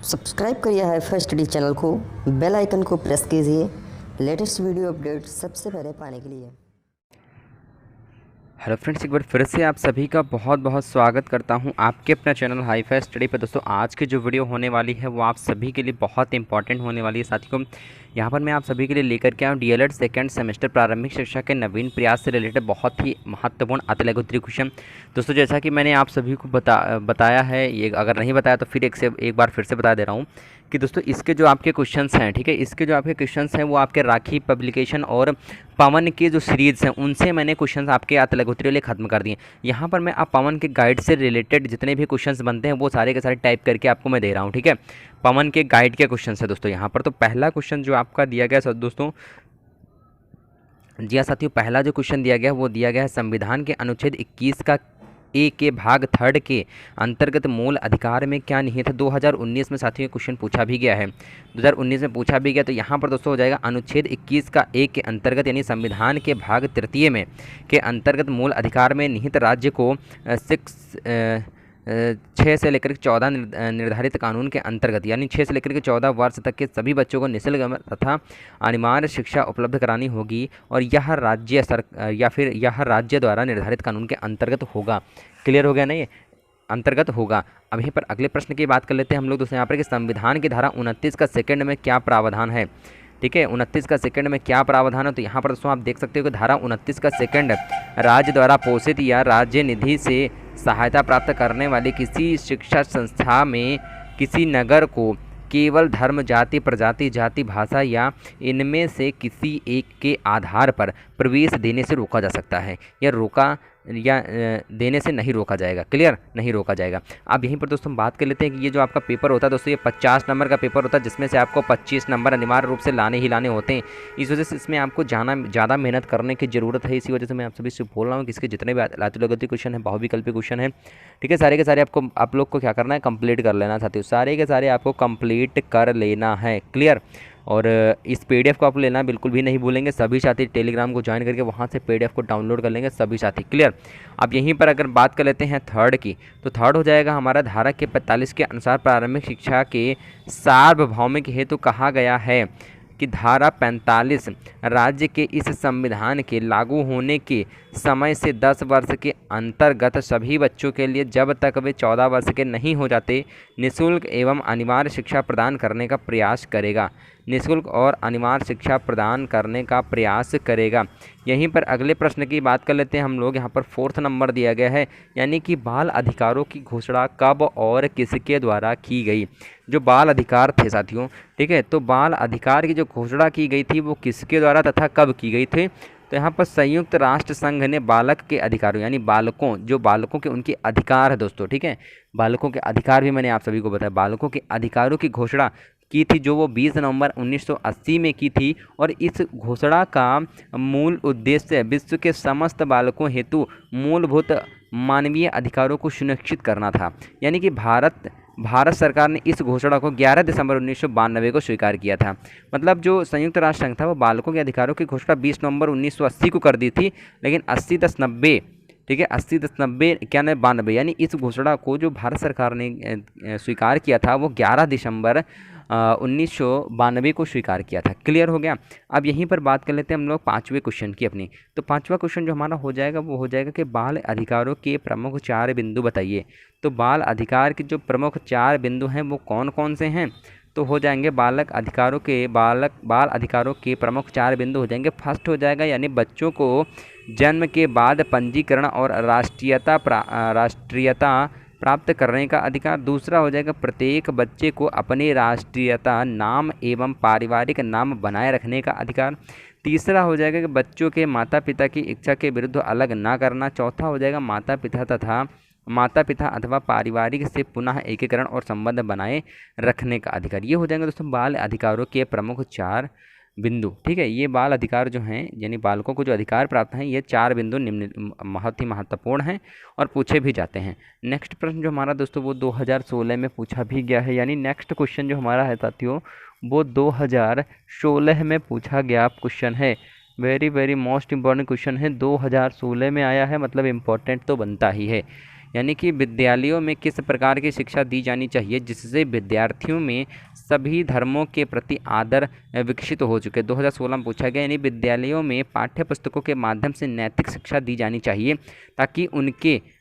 Subscribe करिए hi-fi study channel को, bell icon को प्रेस कीजिए लेटेस्ट वीडियो अपडेट सबसे पहले पाने के लिए। हेलो फ्रेंड्स, एक बार फिर से आप सभी का बहुत बहुत स्वागत करता हूं आपके अपना चैनल हाईफाई स्टडी पर। दोस्तों, आज की जो वीडियो होने वाली है वो आप सभी के लिए बहुत इंपॉर्टेंट होने वाली है। साथियों, यहाँ पर मैं आप सभी के लिए लेकर के आऊँ डीएलएड सेकंड सेमेस्टर प्रारंभिक शिक्षा के नवीन प्रयास से रिलेटेड बहुत ही महत्वपूर्ण अति लघु उत्तरीय क्वेश्चन। दोस्तों, जैसा कि मैंने आप सभी को बताया है, ये अगर नहीं बताया तो फिर एक बार फिर से बता दे रहा हूँ कि दोस्तों इसके जो आपके क्वेश्चंस हैं, ठीक है, इसके जो आपके क्वेश्चंस हैं वो आपके राखी पब्लिकेशन और पवन के जो सीरीज़ हैं उनसे मैंने क्वेश्चंस आपके अति लघु उत्तरीय लिए खत्म कर दिए। यहाँ पर मैं आप पवन के गाइड से रिलेटेड जितने भी क्वेश्चंस बनते हैं वो सारे के सारे टाइप करके आपको मैं दे रहा हूँ, ठीक है। पवन के गाइड के क्वेश्चन है दोस्तों यहाँ पर। तो पहला क्वेश्चन जो आपका दिया गया दोस्तों, जी हाँ साथियों, पहला जो क्वेश्चन दिया गया वो दिया गया है संविधान के अनुच्छेद 21 का ए के भाग 3 के अंतर्गत मूल अधिकार में क्या निहित है। 2019 में साथियों क्वेश्चन पूछा भी गया है, 2019 में पूछा भी गया। तो यहाँ पर दोस्तों हो जाएगा अनुच्छेद 21 का ए के अंतर्गत यानी संविधान के भाग 3 में के अंतर्गत मूल अधिकार में निहित राज्य को 6 से लेकर 14 निर्धारित कानून के अंतर्गत यानी 6 से लेकर के 14 वर्ष तक के सभी बच्चों को निःशुल्क तथा अनिवार्य शिक्षा उपलब्ध करानी होगी और यह राज्य द्वारा निर्धारित कानून के अंतर्गत होगा। क्लियर हो गया ना, ये अंतर्गत होगा। अब यहीं पर अगले प्रश्न की बात कर लेते हैं हम लोग दोस्तों यहाँ पर कि संविधान की धारा 29 का सेकंड में क्या प्रावधान है। ठीक है, 29 का सेकंड में क्या प्रावधान है। तो यहाँ पर दोस्तों आप देख सकते हो कि धारा 29 का सेकंड राज्य द्वारा पोषित या राज्य निधि से सहायता प्राप्त करने वाली किसी शिक्षा संस्था में किसी नगर को केवल धर्म, जाति, प्रजाति, जाति, भाषा या इनमें से किसी एक के आधार पर प्रवेश देने से रोका जा सकता है या देने से नहीं रोका जाएगा। क्लियर, नहीं रोका जाएगा। अब यहीं पर दोस्तों बात कर लेते हैं कि ये जो आपका पेपर होता है दोस्तों, ये 50 नंबर का पेपर होता है जिसमें से आपको 25 नंबर अनिवार्य रूप से लाने ही लाने होते हैं। इस वजह से इसमें आपको ज़्यादा मेहनत करने की ज़रूरत है। इसी वजह से मैं आप सभी से बोल रहा हूँ कि इसके जितने भी लातुलगति क्वेश्चन है, बहुविकल्पी क्वेश्चन है, ठीक है, सारे के सारे आप लोग को क्या करना है, कंप्लीट कर लेना साथियों। सारे के सारे आपको कंप्लीट कर लेना है। क्लियर, और इस पीडीएफ को आप लेना बिल्कुल भी नहीं भूलेंगे। सभी साथी टेलीग्राम को ज्वाइन करके वहाँ से पीडीएफ को डाउनलोड कर लेंगे सभी साथी। क्लियर। अब यहीं पर अगर बात कर लेते हैं थर्ड की, तो थर्ड हो जाएगा हमारा धारा के 45 के अनुसार प्रारंभिक शिक्षा के सार्वभौमिक हेतु कहा गया है कि धारा 45 राज्य के इस संविधान के लागू होने के समय से 10 वर्ष के अंतर्गत सभी बच्चों के लिए जब तक वे 14 वर्ष के नहीं हो जाते निःशुल्क एवं अनिवार्य शिक्षा प्रदान करने का प्रयास करेगा। निःशुल्क और अनिवार्य शिक्षा प्रदान करने का प्रयास करेगा। यहीं पर अगले प्रश्न की बात कर लेते हैं हम लोग। यहाँ पर 4th नंबर दिया गया है, यानी कि बाल अधिकारों की घोषणा कब और किसके द्वारा की गई। जो बाल अधिकार थे साथियों, ठीक है, तो बाल अधिकार की जो घोषणा की गई थी वो किसके द्वारा तथा कब की गई थी। तो यहाँ पर संयुक्त राष्ट्र संघ ने बालक के अधिकारों यानी बालकों के उनके अधिकार है दोस्तों, ठीक है, बालकों के अधिकार भी मैंने आप सभी को बताया। बालकों के अधिकारों की घोषणा की थी जो वो 20 नवंबर 1980 में की थी। और इस घोषणा का मूल उद्देश्य विश्व के समस्त बालकों हेतु मूलभूत मानवीय अधिकारों को सुनिश्चित करना था। यानी कि भारत सरकार ने इस घोषणा को 11 दिसंबर 1992 को स्वीकार किया था। मतलब जो संयुक्त राष्ट्र संघ था वो बालकों के अधिकारों की घोषणा 20 नवंबर 1980 को कर दी थी, लेकिन 80-10-90, ठीक है, 80-10-90 91-92 यानी इस घोषणा को जो भारत सरकार ने स्वीकार किया था वो 11 दिसंबर 1992 को स्वीकार किया था। क्लियर हो गया। अब यहीं पर बात कर लेते हैं हम लोग 5वें क्वेश्चन की अपनी। तो 5वां क्वेश्चन जो हमारा हो जाएगा वो हो जाएगा कि बाल अधिकारों के प्रमुख 4 बिंदु बताइए। तो बाल अधिकार के जो प्रमुख 4 बिंदु हैं वो कौन कौन से हैं। तो हो जाएंगे बाल अधिकारों के प्रमुख 4 बिंदु हो जाएंगे। फर्स्ट हो जाएगा यानी बच्चों को जन्म के बाद पंजीकरण और राष्ट्रीयता प्राप्त करने का अधिकार। दूसरा हो जाएगा प्रत्येक बच्चे को अपनी राष्ट्रीयता नाम एवं पारिवारिक नाम बनाए रखने का अधिकार। तीसरा हो जाएगा कि बच्चों के माता पिता की इच्छा के विरुद्ध अलग ना करना। चौथा हो जाएगा माता पिता अथवा पारिवारिक से पुनः एकीकरण और संबंध बनाए रखने का अधिकार। ये हो जाएंगे दोस्तों बाल अधिकारों के प्रमुख 4 बिंदु, ठीक है। ये बाल अधिकार जो हैं यानी बालकों को जो अधिकार प्राप्त हैं ये 4 बिंदु बहुत ही महत्वपूर्ण हैं और पूछे भी जाते हैं। नेक्स्ट प्रश्न जो हमारा दोस्तों वो 2016 में पूछा भी गया है, यानी नेक्स्ट क्वेश्चन जो हमारा है साथियों वो 2016 में पूछा गया क्वेश्चन है। वेरी मोस्ट इम्पॉर्टेंट क्वेश्चन है, 2016 में आया है, मतलब इम्पोर्टेंट तो बनता ही है। यानी कि विद्यालयों में किस प्रकार की शिक्षा दी जानी चाहिए जिससे विद्यार्थियों में सभी धर्मों के प्रति आदर विकसित हो चुके। 2016 में पूछा गया, यानी विद्यालयों में पाठ्य पुस्तकों के माध्यम से नैतिक शिक्षा दी जानी चाहिए ताकि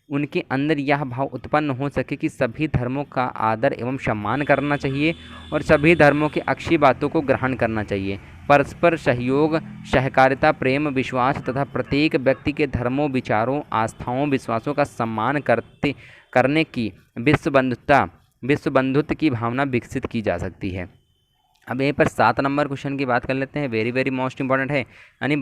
उनके अंदर यह भाव उत्पन्न हो सके कि सभी धर्मों का आदर एवं सम्मान करना चाहिए और सभी धर्मों की अच्छी बातों को ग्रहण करना चाहिए। परस्पर सहयोग, सहकारिता, प्रेम, विश्वास तथा प्रत्येक व्यक्ति के धर्मों, विचारों, आस्थाओं, विश्वासों का सम्मान करने की विश्व बंधुत्व की भावना विकसित की जा सकती है। अब यहीं पर 7 नंबर क्वेश्चन की बात कर लेते हैं, वेरी वेरी मोस्ट इंपॉर्टेंट है। यानी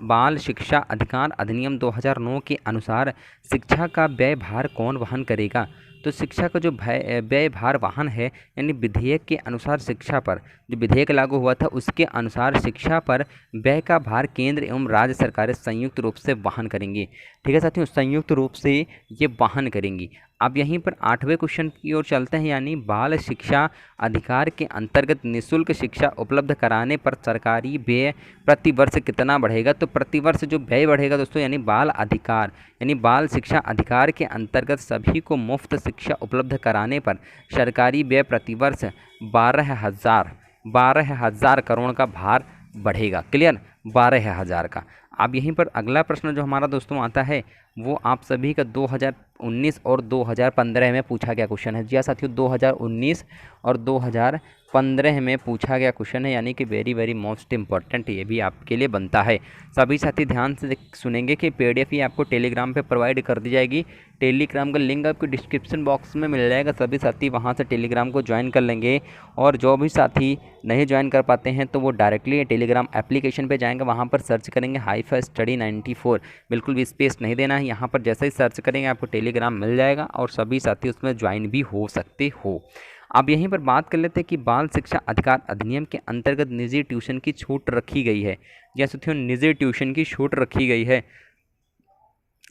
बाल शिक्षा अधिकार अधिनियम 2009 के अनुसार शिक्षा का व्यय भार कौन वहन करेगा? तो शिक्षा का जो व्यय भार वाहन है, यानी विधेयक के अनुसार शिक्षा पर, जो विधेयक लागू हुआ था उसके अनुसार शिक्षा पर व्यय का भार केंद्र एवं राज्य सरकारें संयुक्त रूप से वहन करेंगी। ठीक है साथियों, संयुक्त रूप से ये वहन करेंगी। अब यहीं पर 8वें क्वेश्चन की ओर चलते हैं, यानी बाल शिक्षा अधिकार के अंतर्गत निःशुल्क शिक्षा उपलब्ध कराने पर सरकारी व्यय प्रति वर्ष कितना बढ़ेगा? तो प्रतिवर्ष जो व्यय बढ़ेगा दोस्तों, यानी बाल शिक्षा अधिकार के अंतर्गत सभी को मुफ्त शिक्षा उपलब्ध कराने पर सरकारी व्यय प्रतिवर्ष 12,000 करोड़ का भार बढ़ेगा। क्लियर, 12,000 का। अब यहीं पर अगला प्रश्न जो हमारा दोस्तों आता है वो आप सभी का 2019 और 2015 में पूछा गया क्वेश्चन है। जी हाँ साथियों, 2019 और 2015 में पूछा गया क्वेश्चन है, यानी कि वेरी वेरी मोस्ट इंपॉर्टेंट ये भी आपके लिए बनता है। सभी साथी ध्यान से सुनेंगे कि PDF ही आपको टेलीग्राम पे प्रोवाइड कर दी जाएगी। टेलीग्राम का लिंक आपको डिस्क्रिप्शन बॉक्स में मिल जाएगा। सभी साथी वहां से टेलीग्राम को ज्वाइन कर लेंगे, और जो भी साथी नहीं ज्वाइन कर पाते हैं तो वो डायरेक्टली टेलीग्राम एप्लीकेशन पे जाएंगे, वहाँ पर सर्च करेंगे हाईफाई स्टडी 94, बिल्कुल भी स्पेस नहीं देना है। यहाँ पर जैसे ही सर्च करेंगे आपको टेलीग्राम मिल जाएगा और सभी साथी उसमें ज्वाइन भी हो सकते हो। अब यहीं पर बात कर लेते हैं कि बाल शिक्षा अधिकार अधिनियम के अंतर्गत निजी ट्यूशन की छूट रखी गई है। या साथियों, निजी ट्यूशन की छूट रखी गई है,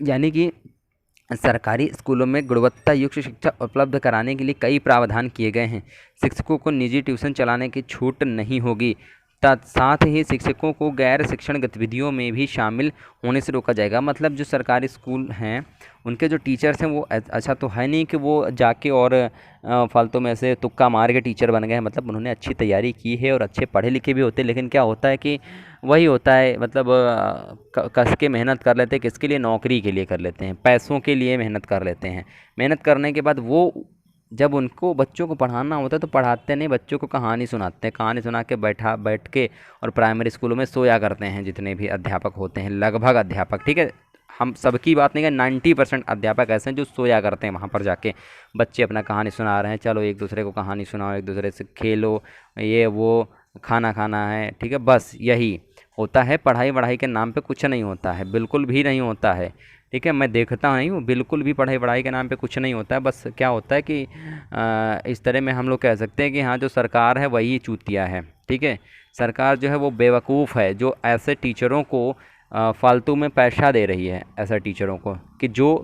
यानी कि सरकारी स्कूलों में गुणवत्ता युक्त शिक्षा उपलब्ध कराने के लिए कई प्रावधान किए गए हैं। शिक्षकों को निजी ट्यूशन चलाने की छूट नहीं होगी। साथ ही शिक्षकों को गैर शिक्षण गतिविधियों में भी शामिल होने से रोका जाएगा। मतलब जो सरकारी स्कूल हैं उनके जो टीचर्स हैं वो अच्छा तो है नहीं कि वो जाके और फालतू में से तुक्का मार के टीचर बन गए हैं। मतलब उन्होंने अच्छी तैयारी की है और अच्छे पढ़े लिखे भी होते हैं, लेकिन क्या होता है कि वही होता है, मतलब कस के मेहनत कर लेते हैं। किसके लिए? नौकरी के लिए कर लेते हैं, पैसों के लिए मेहनत कर लेते हैं। मेहनत करने के बाद वो जब उनको बच्चों को पढ़ाना होता है तो पढ़ाते नहीं, बच्चों को कहानी सुनाते हैं। कहानी सुना के बैठ के और प्राइमरी स्कूलों में सोया करते हैं जितने भी अध्यापक होते हैं, लगभग अध्यापक, ठीक है, हम सबकी बात नहीं कर, 90% अध्यापक ऐसे हैं जो सोया करते हैं। वहाँ पर जाके बच्चे अपना कहानी सुना रहे हैं, चलो एक दूसरे को कहानी सुनाओ, एक दूसरे से खेलो, ये वो खाना खाना है, ठीक है, बस यही होता है। पढ़ाई वढ़ाई के नाम पे कुछ नहीं होता है, बिल्कुल भी नहीं होता है, ठीक है। मैं देखता नहीं हूँ, बिल्कुल भी पढ़ाई वढ़ाई के नाम पे कुछ नहीं होता है। बस क्या होता है कि इस तरह में हम लोग कह सकते हैं कि हाँ, जो सरकार है वही चूतिया है, ठीक है। सरकार जो है वो बेवकूफ़ है, जो ऐसे टीचरों को फालतू में पैसा दे रही है, ऐसे टीचरों को कि जो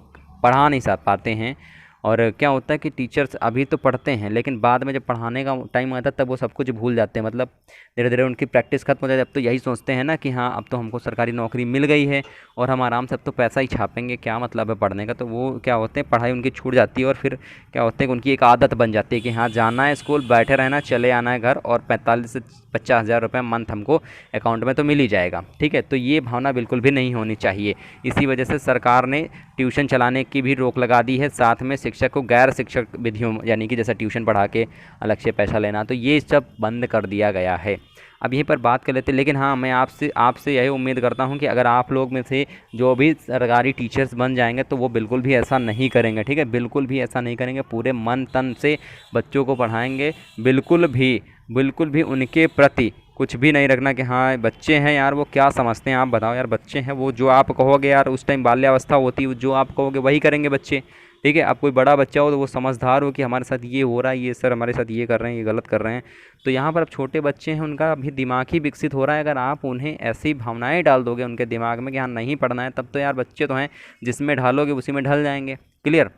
पढ़ा नहीं पाते हैं। और क्या होता है कि टीचर्स अभी तो पढ़ते हैं, लेकिन बाद में जब पढ़ाने का टाइम आता है तब वो सब कुछ भूल जाते हैं। मतलब धीरे धीरे उनकी प्रैक्टिस खत्म हो जाती है। अब तो यही सोचते हैं ना कि हाँ, अब तो हमको सरकारी नौकरी मिल गई है और हम आराम से अब तो पैसा ही छापेंगे, क्या मतलब है पढ़ने का। तो वो क्या होते हैं, पढ़ाई उनकी छूट जाती है और फिर क्या होते हैं कि उनकी एक आदत बन जाती है कि हाँ, जाना है स्कूल, बैठे रहना, चले आना है घर, और 45 से 50 हज़ार रुपये मंथ हमको अकाउंट में तो मिल ही जाएगा, ठीक है। तो ये भावना बिल्कुल भी नहीं होनी चाहिए। इसी वजह से सरकार ने ट्यूशन चलाने की भी रोक लगा दी है। साथ में शिक्षक को गैर शिक्षक विधियों, यानी कि जैसा ट्यूशन पढ़ा के अलग से पैसा लेना, तो ये सब बंद कर दिया गया है। अब यहीं पर बात कर लेते हैं, लेकिन हाँ, मैं आपसे यही उम्मीद करता हूँ कि अगर आप लोग में से जो भी सरकारी टीचर्स बन जाएंगे तो वो बिल्कुल भी ऐसा नहीं करेंगे, ठीक है, बिल्कुल भी ऐसा नहीं करेंगे। पूरे मन तन से बच्चों को पढ़ाएंगे, बिल्कुल भी उनके प्रति कुछ भी नहीं रखना कि हाँ, बच्चे हैं यार, वो क्या समझते हैं, आप बताओ यार, बच्चे हैं, वो जो आप कहोगे यार, उस टाइम बाल्यावस्था होती है, जो आप कहोगे वही करेंगे बच्चे, ठीक है। अब कोई बड़ा बच्चा हो तो वो समझदार हो कि हमारे साथ ये हो रहा है, ये सर हमारे साथ ये कर रहे हैं, ये गलत कर रहे हैं। तो यहाँ पर अब छोटे बच्चे हैं, उनका अभी दिमाग ही विकसित हो रहा है। अगर आप उन्हें ऐसी भावनाएं डाल दोगे उनके दिमाग में कि हाँ, नहीं पढ़ना है, तब तो यार बच्चे तो हैं, जिसमें ढालोगे उसी में ढल जाएंगे। क्लियर।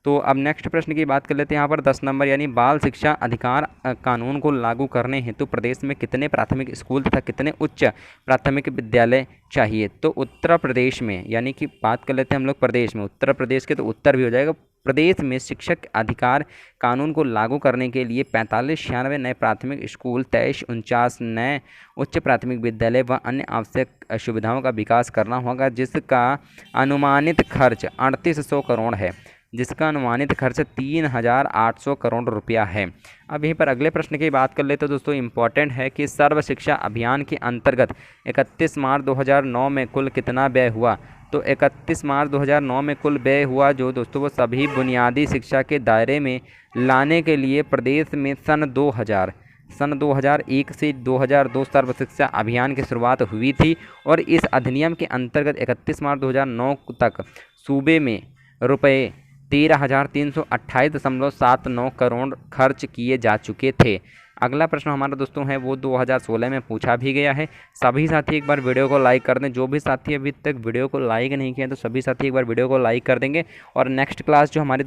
तो अब नेक्स्ट प्रश्न की बात कर लेते हैं। यहाँ पर 10 नंबर, यानी बाल शिक्षा अधिकार कानून को लागू करने हेतु प्रदेश में कितने प्राथमिक स्कूल तथा कितने उच्च प्राथमिक विद्यालय चाहिए? तो उत्तर प्रदेश में, यानी कि बात कर लेते हैं हम लोग प्रदेश में, उत्तर प्रदेश के तो उत्तर भी हो जाएगा, प्रदेश में शिक्षक अधिकार कानून को लागू करने के लिए 4596 नए प्राथमिक स्कूल, 2349 नए उच्च प्राथमिक विद्यालय व अन्य आवश्यक सुविधाओं का विकास करना होगा, जिसका अनुमानित खर्च 3800 करोड़ है, जिसका अनुमानित खर्च 3800 करोड़ रुपया है। अब यहीं पर अगले प्रश्न की बात कर ले तो दोस्तों इम्पॉर्टेंट है कि सर्व शिक्षा अभियान के अंतर्गत 31 मार्च 2009 में कुल कितना व्यय हुआ। तो 31 मार्च 2009 में कुल व्यय हुआ जो दोस्तों वो सभी बुनियादी शिक्षा के दायरे में लाने के लिए प्रदेश में सन 2001 से 2002 सर्व शिक्षा अभियान की शुरुआत हुई थी और इस अधिनियम के अंतर्गत 31 मार्च 2009 तक सूबे में रुपये 13,328.79 करोड़ खर्च किए जा चुके थे। अगला प्रश्न हमारा दोस्तों है वो 2016 में पूछा भी गया है। सभी साथी एक बार वीडियो को लाइक कर दें। जो भी साथी अभी तक वीडियो को लाइक नहीं किया तो सभी साथी एक बार वीडियो को लाइक कर देंगे। और नेक्स्ट क्लास जो हमारे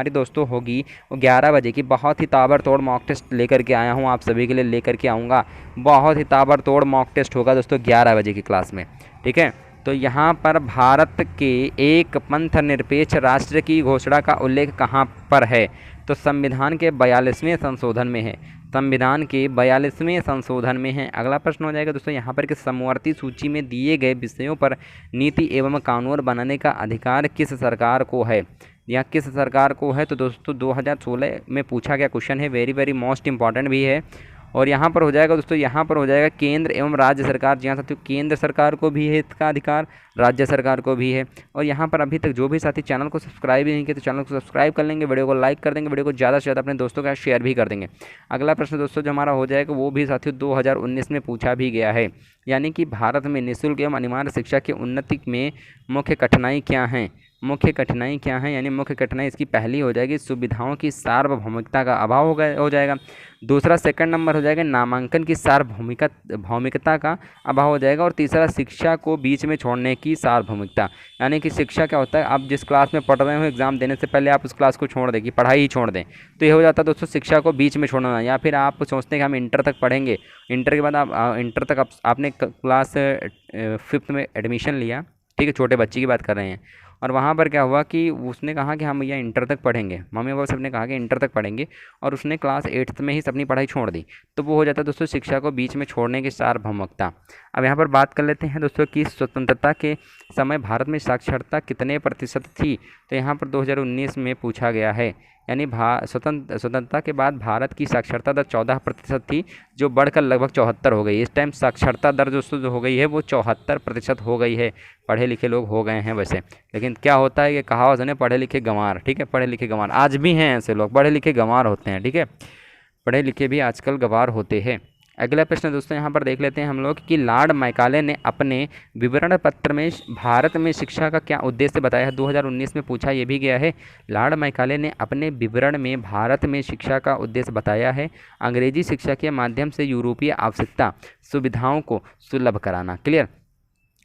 दोस्तों होगी वो 11 बजे की बहुत ही ताबड़तोड़ मॉक टेस्ट लेकर के आया हूँ, आप सभी के लिए लेकर के आऊँगा। बहुत ही ताबड़तोड़ मॉक टेस्ट होगा दोस्तों 11 बजे की क्लास में, ठीक है। तो यहाँ पर भारत के एक पंथ निरपेक्ष राष्ट्र की घोषणा का उल्लेख कहाँ पर है। तो संविधान के 42वें संशोधन में है, संविधान के 42वें संशोधन में है। अगला प्रश्न हो जाएगा दोस्तों यहाँ पर कि समवर्ती सूची में दिए गए विषयों पर नीति एवं कानून बनाने का अधिकार किस सरकार को है। या किस सरकार को है। तो दोस्तों 2016 में पूछा गया क्वेश्चन है, वेरी मोस्ट इंपॉर्टेंट भी है। और यहाँ पर हो जाएगा दोस्तों, यहाँ पर हो जाएगा केंद्र एवं राज्य सरकार। जी हाँ साथियों, केंद्र सरकार को भी है इसका अधिकार, राज्य सरकार को भी है। और यहाँ पर अभी तक जो भी साथी चैनल को सब्सक्राइब नहीं किए तो चैनल को सब्सक्राइब कर लेंगे, वीडियो को लाइक कर देंगे, वीडियो को ज़्यादा से ज़्यादा अपने दोस्तों के साथ शेयर भी कर देंगे। अगला प्रश्न दोस्तों जो हमारा हो जाएगा वो भी साथियों 2019 में पूछा भी गया है, यानी कि भारत में निःशुल्क एवं अनिवार्य शिक्षा की उन्नति में मुख्य कठिनाई क्या है। मुख्य कठिनाई क्या है, यानी मुख्य कठिनाई इसकी पहली हो जाएगी सुविधाओं की सार्वभौमिकता का अभाव हो जाएगा। दूसरा सेकंड नंबर हो जाएगा नामांकन की सार्वभौमिकता का अभाव हो जाएगा। और तीसरा शिक्षा को बीच में छोड़ने की सार्वभौमिकता, यानी कि शिक्षा क्या होता है, आप जिस क्लास में पढ़ रहे हो एग्जाम देने से पहले आप उस क्लास को छोड़ दें, कि पढ़ाई ही छोड़ दें, तो ये हो जाता है दोस्तों शिक्षा को बीच में छोड़ना। या फिर आप सोचते हैं कि हम इंटर तक पढ़ेंगे, इंटर के बाद आप इंटर तक आपने क्लास 5th में एडमिशन लिया, ठीक है, छोटे बच्चे की बात कर रहे हैं। और वहाँ पर क्या हुआ कि उसने कहा कि हम भैया इंटर तक पढ़ेंगे, मम्मी पापा सबने कहा कि इंटर तक पढ़ेंगे, और उसने क्लास 8th में ही अपनी पढ़ाई छोड़ दी, तो वो हो जाता है दोस्तों शिक्षा को बीच में छोड़ने की सार्वभौमिकता। अब यहाँ पर बात कर लेते हैं दोस्तों कि स्वतंत्रता के समय भारत में साक्षरता कितने प्रतिशत थी। तो यहाँ पर 2019 में पूछा गया है, यानी स्वतंत्रता के बाद भारत की साक्षरता दर 14% थी, जो बढ़कर लगभग 74 हो गई। इस टाइम साक्षरता दर दोस्तों जो हो गई है वो 74% हो गई है। पढ़े लिखे लोग हो गए हैं वैसे, लेकिन क्या होता है, ये कहावत है, पढ़े लिखे गंवार, ठीक है, पढ़े लिखे गंवार आज भी हैं ऐसे लोग, पढ़े लिखे गंवार होते हैं, ठीक है, पढ़े लिखे भी आजकल गंवार होते हैं। अगला प्रश्न दोस्तों यहाँ पर देख लेते हैं हम लोग कि लॉर्ड मैकाले ने अपने विवरण पत्र में भारत में शिक्षा का क्या उद्देश्य बताया है। 2019 में पूछा ये भी गया है। लॉर्ड मैकाले ने अपने विवरण में भारत में शिक्षा का उद्देश्य बताया है अंग्रेजी शिक्षा के माध्यम से यूरोपीय आवश्यकता सुविधाओं को सुलभ कराना। क्लियर।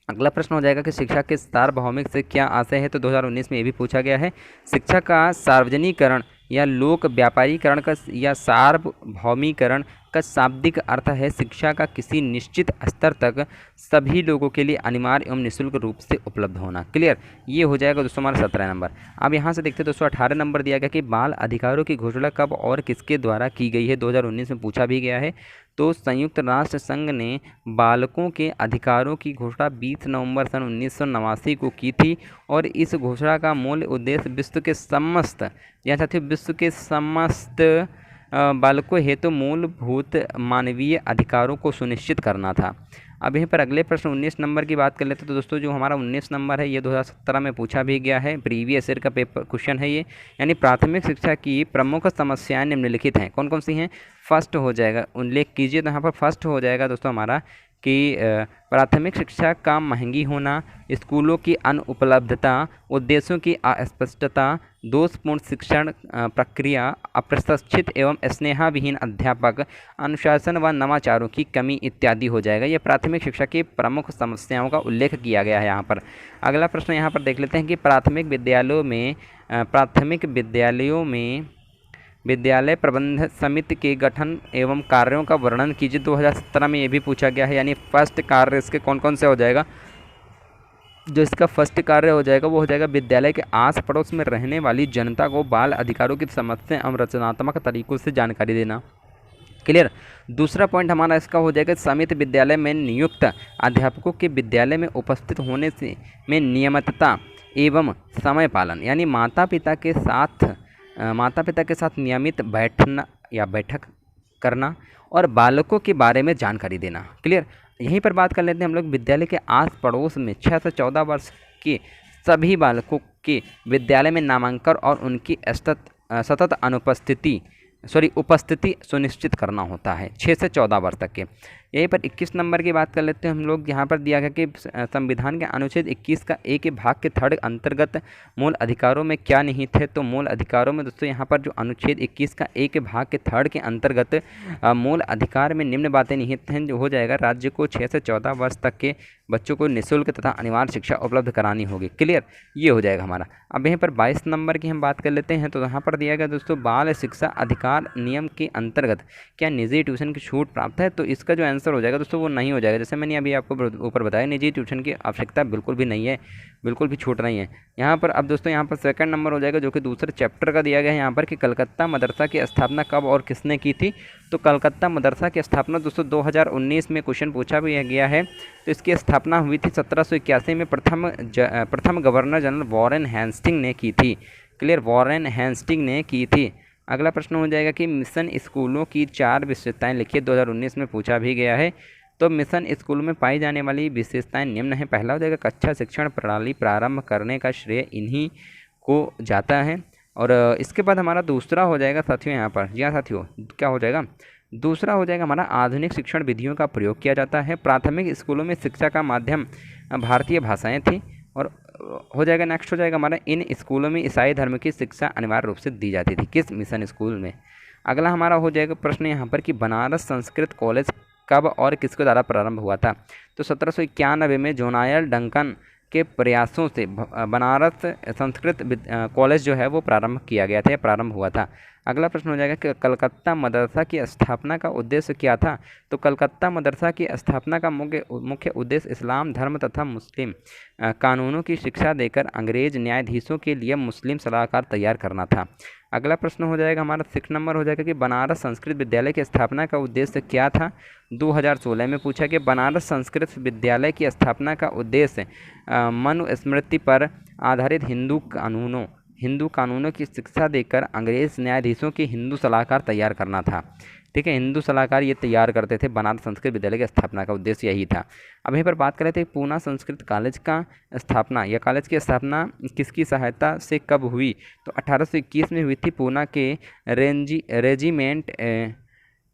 अगला प्रश्न हो जाएगा कि शिक्षा के सार्वभौमिक से क्या आशय है। तो 2019 में ये भी पूछा गया है। शिक्षा का सार्वजनिकरण या लोक व्यापारीकरण का या सार्वभौमिकरण का शाब्दिक अर्थ है शिक्षा का किसी निश्चित स्तर तक सभी लोगों के लिए अनिवार्य एवं निःशुल्क रूप से उपलब्ध होना। क्लियर। ये हो जाएगा दोस्तों हमारा 17 नंबर। अब यहाँ से देखते हैं दोस्तों 18 नंबर दिया गया कि बाल अधिकारों की घोषणा कब और किसके द्वारा की गई है। 2019 में पूछा भी गया है। तो संयुक्त राष्ट्र संघ ने बालकों के अधिकारों की घोषणा 20 नवंबर सन 1989 को की थी और इस घोषणा का मूल उद्देश्य विश्व के समस्त बालकों हेतु मूलभूत मानवीय अधिकारों को सुनिश्चित करना था। अब यहीं पर अगले प्रश्न 19 नंबर की बात कर लेते हैं। तो दोस्तों जो हमारा 19 नंबर है ये 2017 में पूछा भी गया है, प्रीवियस ईयर का पेपर क्वेश्चन है ये। यानी प्राथमिक शिक्षा की प्रमुख समस्याएं निम्नलिखित हैं। कौन कौन सी हैं। फर्स्ट हो जाएगा, उल्लेख कीजिए। तो यहाँ पर फर्स्ट हो जाएगा दोस्तों हमारा कि प्राथमिक शिक्षा का महंगी होना, स्कूलों की अनुपलब्धता, उद्देश्यों की अस्पष्टता, दोषपूर्ण शिक्षण प्रक्रिया, अप्रशिक्षित एवं स्नेहाविहीन अध्यापक, अनुशासन व नवाचारों की कमी इत्यादि हो जाएगा। ये प्राथमिक शिक्षा की प्रमुख समस्याओं का उल्लेख किया गया है यहाँ पर। अगला प्रश्न यहाँ पर देख लेते हैं कि प्राथमिक विद्यालयों में विद्यालय प्रबंध समिति के गठन एवं कार्यों का वर्णन कीजिए। 2017 में ये भी पूछा गया है। यानी फर्स्ट कार्य इसके कौन कौन से हो जाएगा। जो इसका फर्स्ट कार्य हो जाएगा वो हो जाएगा विद्यालय के आस पड़ोस में रहने वाली जनता को बाल अधिकारों की समस्या एवं रचनात्मक तरीकों से जानकारी देना। क्लियर। दूसरा पॉइंट हमारा इसका हो जाएगा समिति विद्यालय में नियुक्त अध्यापकों के विद्यालय में उपस्थित होने से में नियमितता एवं समय पालन, यानी माता पिता के साथ नियमित बैठक करना और बालकों के बारे में जानकारी देना। क्लियर। यहीं पर बात कर लेते हैं हम लोग विद्यालय के आस पड़ोस में 6 से 14 वर्ष के सभी बालकों के विद्यालय में नामांकन और उनकी सतत उपस्थिति सुनिश्चित करना होता है 6 से 14 वर्ष तक के। यहीं पर 21 नंबर की बात कर लेते हैं हम लोग। यहाँ पर दिया गया कि संविधान के अनुच्छेद 21 का एक भाग के थर्ड अंतर्गत मूल अधिकारों में क्या निहित है। तो मूल अधिकारों में दोस्तों यहाँ पर जो अनुच्छेद 21 का एक भाग के थर्ड के अंतर्गत मूल अधिकार में निम्न बातें निहित हैं, जो हो जाएगा राज्य को 6 से 14 वर्ष तक के बच्चों को निःशुल्क तथा अनिवार्य शिक्षा उपलब्ध करानी होगी। क्लियर, ये हो जाएगा हमारा। अब यहीं पर 22 नंबर की हम बात कर लेते हैं। तो यहाँ पर दिया गया दोस्तों बाल शिक्षा अधिकार नियम के अंतर्गत क्या निजी ट्यूशन की छूट प्राप्त है। तो इसका जो आंसर हो जाएगा दोस्तों वो नहीं हो जाएगा। जैसे मैंने अभी आपको ऊपर बताया, निजी ट्यूशन की आवश्यकता बिल्कुल भी नहीं है, बिल्कुल भी छूट नहीं है यहाँ पर। अब दोस्तों यहाँ पर सेकंड नंबर हो जाएगा जो कि दूसरे चैप्टर का दिया गया है यहाँ पर कि कलकत्ता मदरसा की स्थापना कब और किसने की थी। तो कलकत्ता मदरसा की स्थापना दोस्तों 2019 में क्वेश्चन पूछा भी गया है। तो इसकी स्थापना हुई थी 1781 में प्रथम गवर्नर जनरल वॉरेन हेस्टिंग ने की थी। क्लियर, वॉरेन हेस्टिंग ने की थी। अगला प्रश्न हो जाएगा कि मिशन स्कूलों की 4 विशेषताएं लिखिए, 2019 में पूछा भी गया है। तो मिशन स्कूलों में पाई जाने वाली विशेषताएं निम्न है। पहला हो जाएगा कक्षा शिक्षण प्रणाली प्रारंभ करने का श्रेय इन्हीं को जाता है। और इसके बाद हमारा दूसरा हो जाएगा साथियों, यहाँ पर जी हाँ साथियों, क्या हो जाएगा दूसरा हो जाएगा हमारा आधुनिक शिक्षण विधियों का प्रयोग किया जाता है। प्राथमिक स्कूलों में शिक्षा का माध्यम भारतीय भाषाएं थी। और हो जाएगा नेक्स्ट हो जाएगा हमारा इन स्कूलों में ईसाई धर्म की शिक्षा अनिवार्य रूप से दी जाती थी। किस मिशन स्कूल में। अगला हमारा हो जाएगा प्रश्न यहाँ पर कि बनारस संस्कृत कॉलेज कब और किसके द्वारा प्रारंभ हुआ था। तो 1791 में जोनायल डंकन के प्रयासों से बनारस संस्कृत कॉलेज जो है वो प्रारंभ किया गया था, प्रारंभ हुआ था। अगला प्रश्न हो जाएगा कि कलकत्ता मदरसा की स्थापना का उद्देश्य क्या था। तो कलकत्ता मदरसा की स्थापना का मुख्य उद्देश्य इस्लाम धर्म तथा मुस्लिम कानूनों की शिक्षा देकर अंग्रेज न्यायाधीशों के लिए मुस्लिम सलाहकार तैयार करना था। अगला प्रश्न हो जाएगा हमारा 6 नंबर हो जाएगा कि बनारस संस्कृत विद्यालय की स्थापना का उद्देश्य क्या था। 2016 में पूछा कि बनारस संस्कृत विद्यालय की स्थापना का उद्देश्य मनुस्मृति पर आधारित हिंदू कानूनों की शिक्षा देकर अंग्रेज न्यायाधीशों के हिंदू सलाहकार तैयार करना था। ठीक है, हिंदू सलाहकार ये तैयार करते थे। बनारस संस्कृत विद्यालय की स्थापना का उद्देश्य यही था। अब यहीं पर बात कर रहे थे पूना संस्कृत कॉलेज का स्थापना या कॉलेज की स्थापना किसकी सहायता से कब हुई। तो 1821 में हुई थी। पूना के रेजिमेंट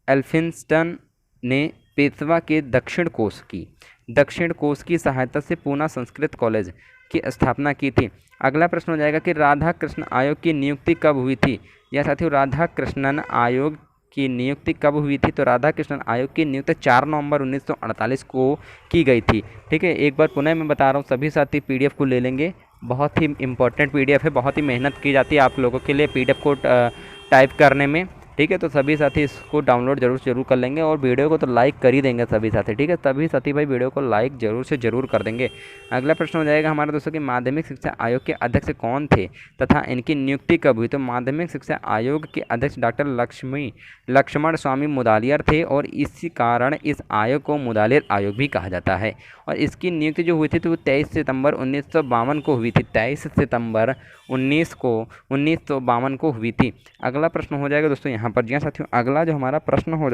एल्फिंस्टन ने पेशवा के दक्षिण कोष की सहायता से पूना संस्कृत कॉलेज की स्थापना की थी। अगला प्रश्न हो जाएगा कि राधा कृष्ण आयोग की नियुक्ति कब हुई थी। या साथियों राधा कृष्णन आयोग की नियुक्ति कब हुई थी। तो राधा कृष्णन आयोग की नियुक्ति 4 नवंबर 1948 को की गई थी। ठीक है, एक बार पुनः मैं बता रहा हूँ, सभी साथी पीडीएफ को ले लेंगे। बहुत ही इंपॉर्टेंट पीडीएफ है, बहुत ही मेहनत की जाती है आप लोगों के लिए पीडीएफ को टाइप करने में। ठीक है, तो सभी साथी इसको डाउनलोड जरूर कर लेंगे और वीडियो को तो लाइक कर ही देंगे सभी साथी। ठीक है, सभी साथी भाई वीडियो को लाइक जरूर कर देंगे। अगला प्रश्न हो जाएगा हमारे दोस्तों कि माध्यमिक शिक्षा आयोग के अध्यक्ष कौन थे तथा इनकी नियुक्ति कब हुई। तो माध्यमिक शिक्षा आयोग के अध्यक्ष डॉक्टर लक्ष्मण स्वामी मुदालियर थे और इसी कारण इस आयोग को मुदालियर आयोग भी कहा जाता है। और इसकी नियुक्ति जो हुई थी तो वो 23 सितंबर 1952 को हुई थी। 23 सितंबर 1952 को हुई थी। अगला प्रश्न हो जाएगा दोस्तों यहाँ पर जी हाँ साथियों, अगला जो हमारा प्रश्न हो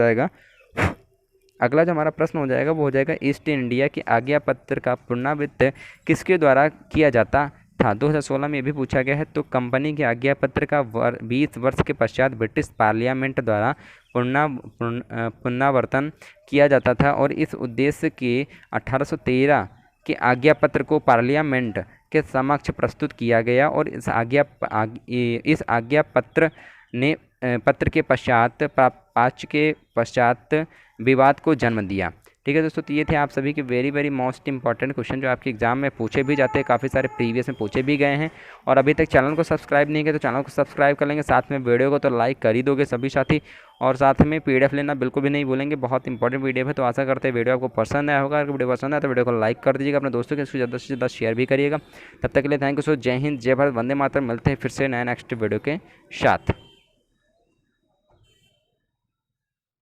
जाएगा वो हो जाएगा ईस्ट इंडिया की आज्ञा पत्र का पुनरावृत्ति किसके द्वारा किया जाता था। 2016 में ये भी पूछा गया है। तो कंपनी के आज्ञा पत्र का 20 वर्ष के पश्चात ब्रिटिश पार्लियामेंट द्वारा पुनरावर्तन किया जाता था और इस उद्देश्य के 1813 के आज्ञा पत्र को पार्लियामेंट के समक्ष प्रस्तुत किया गया और इस आज्ञा पत्र के पश्चात विवाद को जन्म दिया। ठीक है दोस्तों, तो ये थे आप सभी के वेरी मोस्ट इंपॉर्टेंट क्वेश्चन जो आपके एग्जाम में पूछे भी जाते हैं, काफ़ी सारे प्रीवियस में पूछे भी गए हैं। और अभी तक चैनल को सब्सक्राइब नहीं किया तो चैनल को सब्सक्राइब कर लेंगे, साथ में वीडियो को तो लाइक कर ही दोगे सभी साथी, और साथ में PDF लेना बिल्कुल भी नहीं भूलेंगे, बहुत इंपॉर्टेंट वीडियो है। तो आशा करते हैं वीडियो आपको पसंद आया होगा। अगर वीडियो पसंद आया तो वीडियो को लाइक कर दीजिएगा, अपने दोस्तों के ज़्यादा से ज़्यादा शेयर भी करिएगा। तब तक के लिए थैंक यू सो, जय हिंद, जय भारत, वंदे मातरम। मिलते हैं फिर से नए नेक्स्ट वीडियो के साथ।